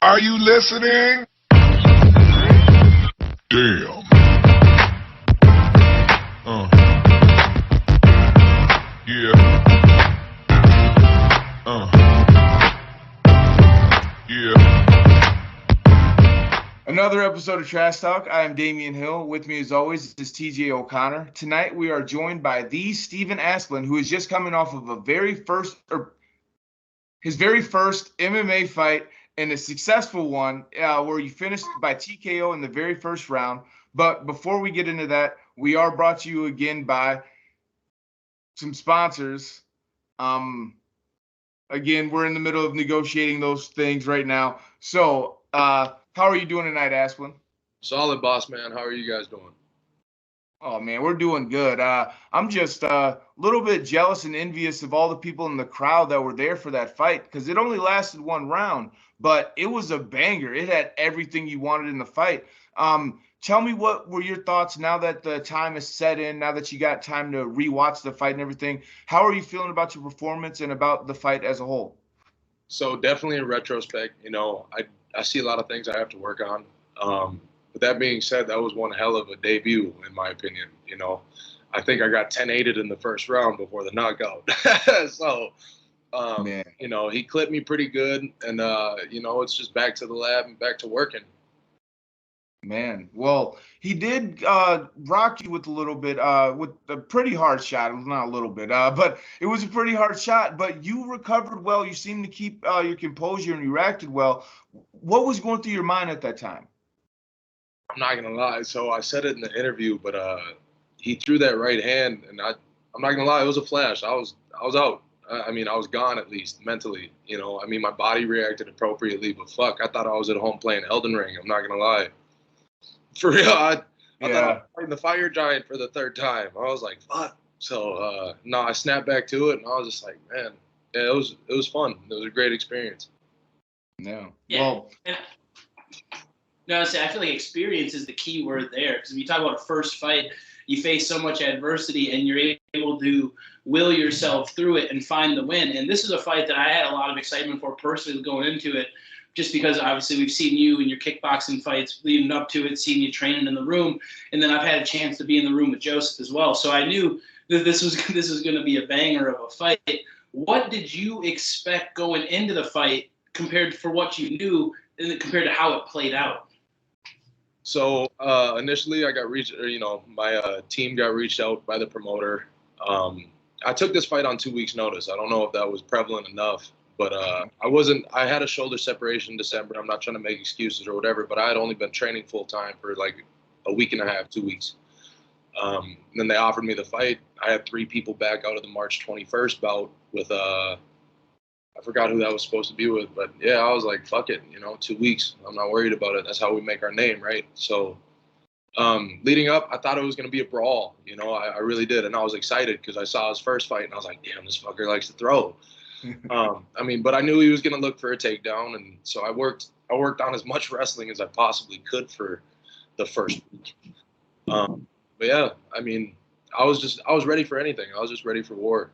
Are you listening? Damn. Yeah. Yeah. Another episode of Trash Talk. I am Damian Hill. With me, as always, is TJ O'Connor. Tonight, we are joined by the Stephen Asplund, who is just coming off of his very first MMA fight, and a successful one where he finished by TKO in the very first round. But before we get into that, we are brought to you again by some sponsors. Again, we're in the middle of negotiating those things right now. So, how are you doing tonight, Asplund? Solid, boss man. How are you guys doing? Oh, man, we're doing good. I'm just a little bit jealous and envious of all the people in the crowd that were there for that fight, because it only lasted one round, but it was a banger. It had everything you wanted in the fight. Tell me, what were your thoughts now that the time is set in, now that you got time to rewatch the fight and everything? How are you feeling about your performance and about the fight as a whole? So definitely in retrospect, I see a lot of things I have to work on. But that being said, that was one hell of a debut, in my opinion. I think I got 10-8'd in the first round before the knockout. So, he clipped me pretty good. And, it's just back to the lab and back to working. Man, well, he did rock you with a little bit, with a pretty hard shot. It was not a little bit, but it was a pretty hard shot. But you recovered well. You seemed to keep your composure and you reacted well. What was going through your mind at that time? I'm not gonna lie. So I said it in the interview, but he threw that right hand, and I'm not gonna lie, it was a flash. I was out. I was gone, at least mentally. My body reacted appropriately, but fuck, I thought I was at home playing Elden Ring. I'm not gonna lie. For real, I thought I was fighting the fire giant for the third time. I was like, fuck. So I snapped back to it, and I was just like, man, yeah, it was fun. It was a great experience. Yeah. Well, no, I feel like experience is the key word there, because if you talk about a first fight, you face so much adversity, and you're able to will yourself through it and find the win. And this is a fight that I had a lot of excitement for personally going into it, just because obviously we've seen you in your kickboxing fights leading up to it, seeing you training in the room, and then I've had a chance to be in the room with Joseph as well. So I knew that this was going to be a banger of a fight. What did you expect going into the fight compared for what you knew and compared to how it played out? So initially, I got my team got reached out by the promoter. I took this fight on 2 weeks' notice. I don't know if that was prevalent enough, but I had a shoulder separation in December. I'm not trying to make excuses or whatever, but I had only been training full time for like a week and a half, 2 weeks. And then they offered me the fight. I had 3 people back out of the March 21st bout with I forgot who that was supposed to be with, but yeah, I was like, fuck it, 2 weeks. I'm not worried about it. That's how we make our name, right? So leading up, I thought it was going to be a brawl. I really did. And I was excited because I saw his first fight and I was like, damn, this fucker likes to throw. But I knew he was going to look for a takedown. And so I worked on as much wrestling as I possibly could for the first week. But yeah, I was ready for anything. I was just ready for war.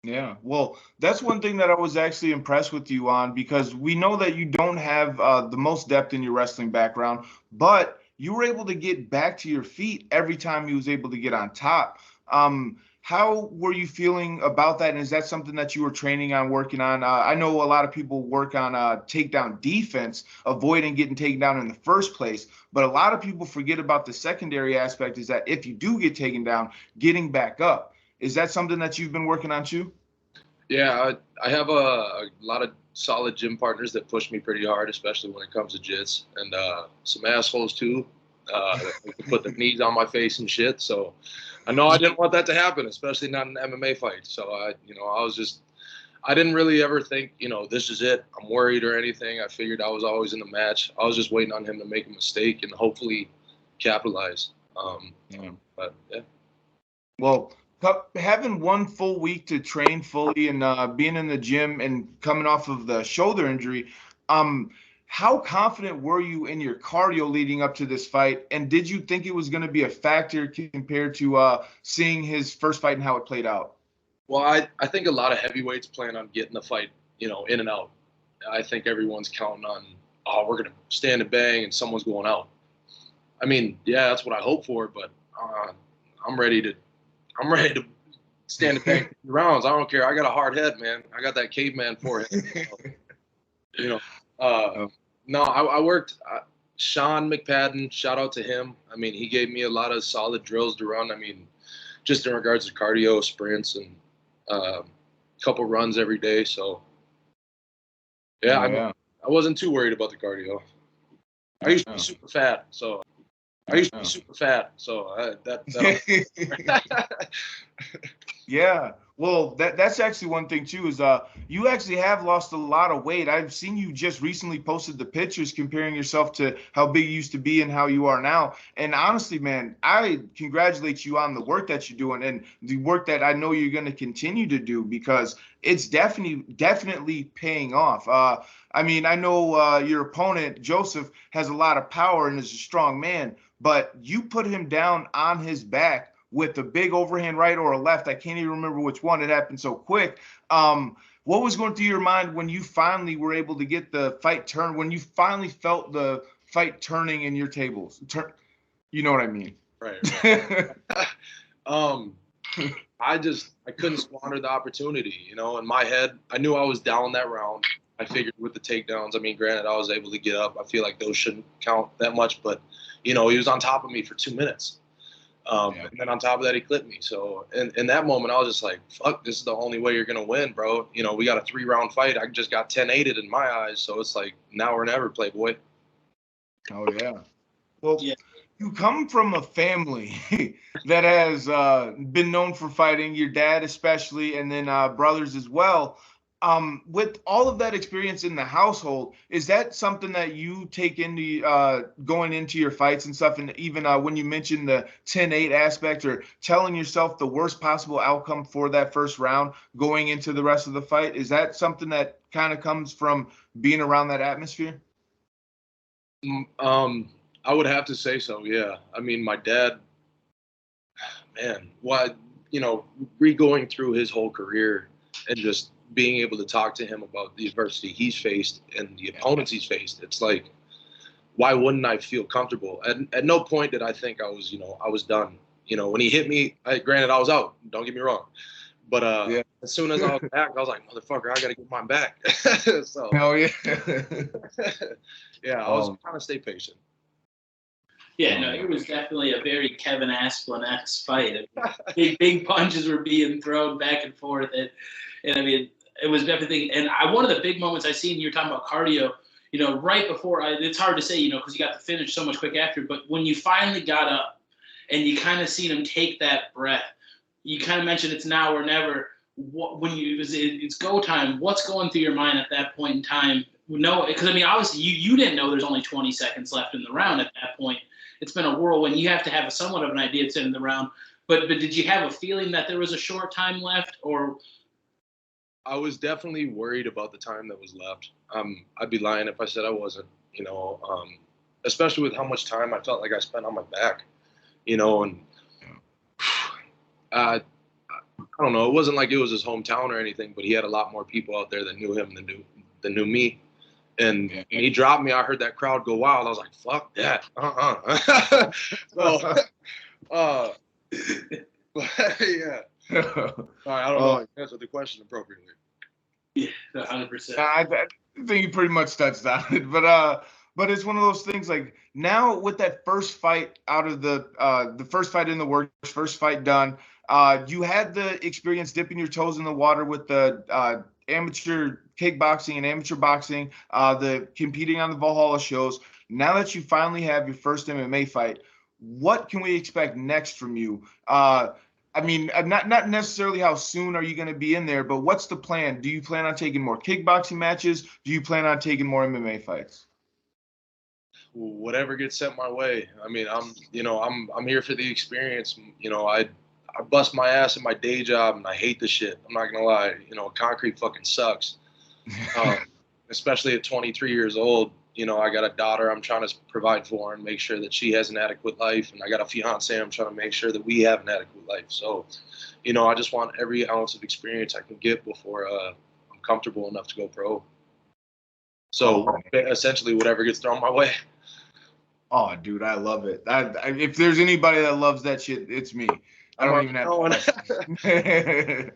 Yeah, well, that's one thing that I was actually impressed with you on, because we know that you don't have the most depth in your wrestling background, but you were able to get back to your feet every time you was able to get on top. How were you feeling about that? And is that something that you were training on, working on? I know a lot of people work on takedown defense, avoiding getting taken down in the first place, but a lot of people forget about the secondary aspect, is that if you do get taken down, getting back up. Is that something that you've been working on too? Yeah, I have a lot of solid gym partners that push me pretty hard, especially when it comes to jits, and some assholes too. Put their knees on my face and shit. So I know I didn't want that to happen, especially not in an MMA fight. So I didn't really ever think, this is it. I'm worried or anything. I figured I was always in the match. I was just waiting on him to make a mistake and hopefully capitalize. But yeah. Well, having 1 full week to train fully and being in the gym and coming off of the shoulder injury, how confident were you in your cardio leading up to this fight? And did you think it was going to be a factor compared to seeing his first fight and how it played out? Well, I think a lot of heavyweights plan on getting the fight, in and out. I think everyone's counting on oh, we're gonna stand and bang and someone's going out. I mean, yeah, that's what I hope for, but I'm ready to stand and bang rounds. I don't care. I got a hard head, man. I got that caveman forehead. You know, no, I worked. Sean McPadden, shout out to him. I mean, he gave me a lot of solid drills to run. I mean, just in regards to cardio, sprints, and a couple runs every day. So, yeah, I wasn't too worried about the cardio. I used to be super fat, so Yeah. Well, that's actually one thing too, is you actually have lost a lot of weight. I've seen you just recently posted the pictures comparing yourself to how big you used to be and how you are now. And honestly, man, I congratulate you on the work that you're doing and the work that I know you're going to continue to do, because it's definitely paying off. I mean, I know your opponent, Joseph, has a lot of power and is a strong man, but you put him down on his back with a big overhand right or a left. I can't even remember which one. It happened so quick. What was going through your mind when you finally were able to get the fight turned, when you finally felt the fight turning in your tables? You know what I mean? Right. I couldn't squander the opportunity, you know. In my head, I knew I was down that round. I figured with the takedowns, I mean, granted, I was able to get up. I feel like those shouldn't count that much, but, you know, he was on top of me for 2 minutes. And then on top of that, he clipped me. So in that moment, I was just like, fuck, this is the only way you're going to win, bro. You know, we got a 3-round fight. I just got 10-8'd in my eyes. So it's like, now or never, Playboy. Oh, yeah. Well, you come from a family that has been known for fighting, your dad especially, and then brothers as well. With all of that experience in the household, is that something that you take into going into your fights and stuff? And even when you mentioned the 10-8 aspect, or telling yourself the worst possible outcome for that first round going into the rest of the fight, is that something that kind of comes from being around that atmosphere? I would have to say so, yeah. I mean, my dad, man, you know, re-going through his whole career and just being able to talk to him about the adversity he's faced and the opponents he's faced, it's like, why wouldn't I feel comfortable? At no point did I think I was done. You know, when he hit me, granted, I was out. Don't get me wrong. But as soon as I was back, I was like, motherfucker, I got to get mine back. So, hell yeah. Yeah, I was trying to stay patient. Yeah, no, it was definitely a very Kevin Asplund-esque fight. Big punches were being thrown back and forth. And I mean, it was everything. And one of the big moments I seen, you were talking about cardio, you know, right before, it's hard to say, you know, because you got the finish so much quick after, but when you finally got up and you kind of seen him take that breath, you kind of mentioned it's now or never. It's go time, what's going through your mind at that point in time? No, because I mean, obviously you didn't know there's only 20 seconds left in the round at that point. It's been a whirlwind. You have to have a somewhat of an idea at the end of the round. But did you have a feeling that there was a short time left, or? I was definitely worried about the time that was left. I'd be lying if I said I wasn't, you know, especially with how much time I felt like I spent on my back, you know, and I don't know. It wasn't like it was his hometown or anything, but he had a lot more people out there that knew him than knew me. And when he dropped me, I heard that crowd go wild. I was like, fuck that. So, yeah. Sorry, I don't know if I answered the question appropriately. Yeah, 100%. I think you pretty much touched on it, but it's one of those things. Like, now with that first fight out of the first fight in the works, first fight done, you had the experience dipping your toes in the water with the amateur kickboxing and amateur boxing, the competing on the Valhalla shows. Now that you finally have your first MMA fight, what can we expect next from you? I mean, not necessarily how soon are you going to be in there, but what's the plan? Do you plan on taking more kickboxing matches? Do you plan on taking more MMA fights? Whatever gets sent my way. I mean, I'm here for the experience. You know, I bust my ass in my day job and I hate the shit. I'm not gonna lie. You know, concrete fucking sucks. Especially at 23 years old. You know, I got a daughter I'm trying to provide for and make sure that she has an adequate life. And I got a fiance I'm trying to make sure that we have an adequate life. So, you know, I just want every ounce of experience I can get before I'm comfortable enough to go pro. So essentially, whatever gets thrown my way. Oh, dude, I love it. If there's anybody that loves that shit, it's me. I don't even have a question. I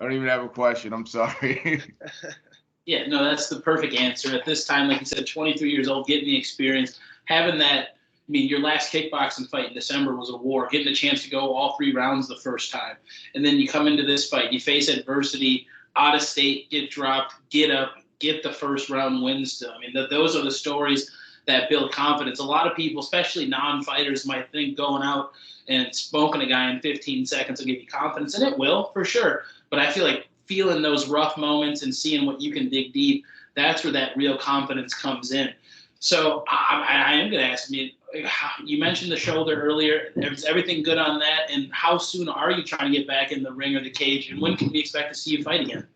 don't even have a question. I'm sorry. Yeah, no, that's the perfect answer. At this time, like you said, 23 years old, getting the experience, having that. I mean, your last kickboxing fight in December was a war, getting a chance to go all 3 rounds the first time. And then you come into this fight, you face adversity, out of state, get dropped, get up, get the first round win still. I mean, those are the stories that build confidence. A lot of people, especially non-fighters, might think going out and smoking a guy in 15 seconds will give you confidence, and it will, for sure. But I feel like feeling those rough moments and seeing what you can dig deep, that's where that real confidence comes in. So I am going to ask you, you mentioned the shoulder earlier. Is everything good on that? And how soon are you trying to get back in the ring or the cage? And when can we expect to see you fight again?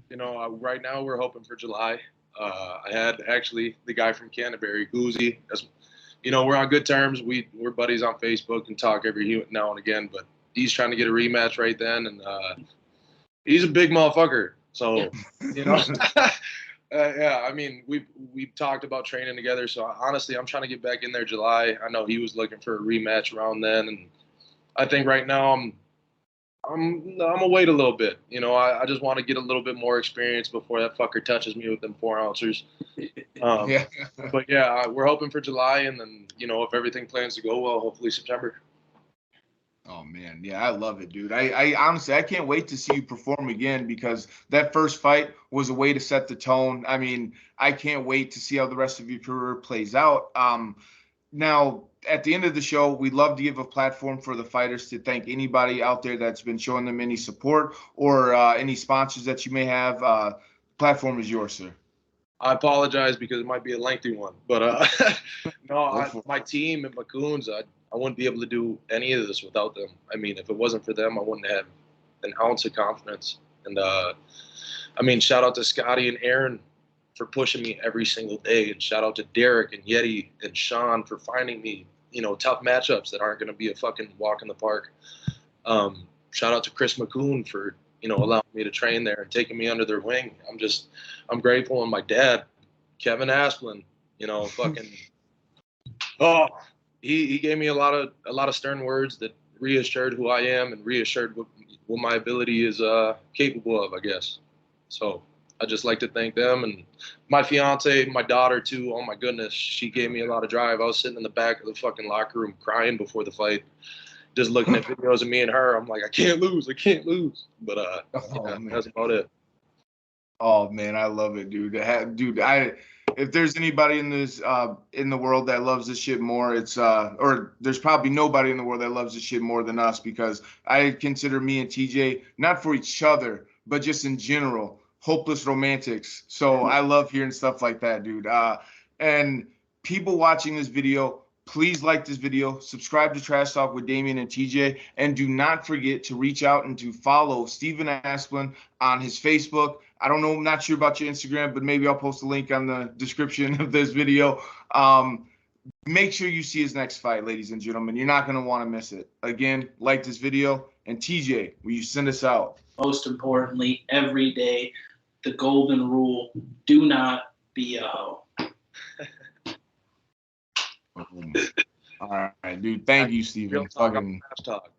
You know, right now we're hoping for July. I had actually the guy from Canterbury, Goozy. You know, we're on good terms. We're buddies on Facebook and talk every now and again. But he's trying to get a rematch right then, and he's a big motherfucker. So, you know. Yeah, I mean, we've talked about training together. So honestly, I'm trying to get back in there July. I know he was looking for a rematch around then, and I think right now I'm gonna wait a little bit. You know, I just want to get a little bit more experience before that fucker touches me with them 4-ounces. Yeah. But yeah, we're hoping for July, and then you know, if everything plans to go well, hopefully September. Oh man, yeah, I love it, dude. I honestly, I can't wait to see you perform again because that first fight was a way to set the tone. I mean, I can't wait to see how the rest of your career plays out. Now, at the end of the show, we'd love to give a platform for the fighters to thank anybody out there that's been showing them any support or any sponsors that you may have. Platform is yours, sir. I apologize because it might be a lengthy one, but no, my team and my goons, I wouldn't be able to do any of this without them. I mean, if it wasn't for them, I wouldn't have an ounce of confidence. And I mean, shout out to Scotty and Aaron for pushing me every single day, and shout out to Derek and Yeti and Sean for finding me, you know, tough matchups that aren't going to be a fucking walk in the park. Shout out to Chris McCoon for, you know, allowing me to train there and taking me under their wing. I'm grateful. And my dad, Kevin Asplund, you know, fucking, oh, he gave me a lot of stern words that reassured who I am and reassured what my ability is capable of, I guess. So I just like to thank them and my fiance, my daughter too. Oh my goodness, she gave me a lot of drive. I was sitting in the back of the fucking locker room crying before the fight, just looking at videos of me and her. I'm like, I can't lose. But yeah, that's about it. Oh man, I love it, dude. Dude, if there's anybody in this in the world that loves this shit more, it's or there's probably nobody in the world that loves this shit more than us, because I consider me and TJ, not for each other, but just in general, hopeless romantics. So I love hearing stuff like that, dude. And people watching this video, please like this video, subscribe to Trash Talk with Damian and TJ, and do not forget to reach out and to follow Steven Asplund on his Facebook. I don't know, I'm not sure about your Instagram, but maybe I'll post a link on the description of this video. Make sure you see his next fight, ladies and gentlemen. You're not going to want to miss it. Again, like this video. And TJ, will you send us out? Most importantly, every day, the golden rule: do not be a hoe. All right, dude. Thank you, Steven. Real talk, I'm trash talk.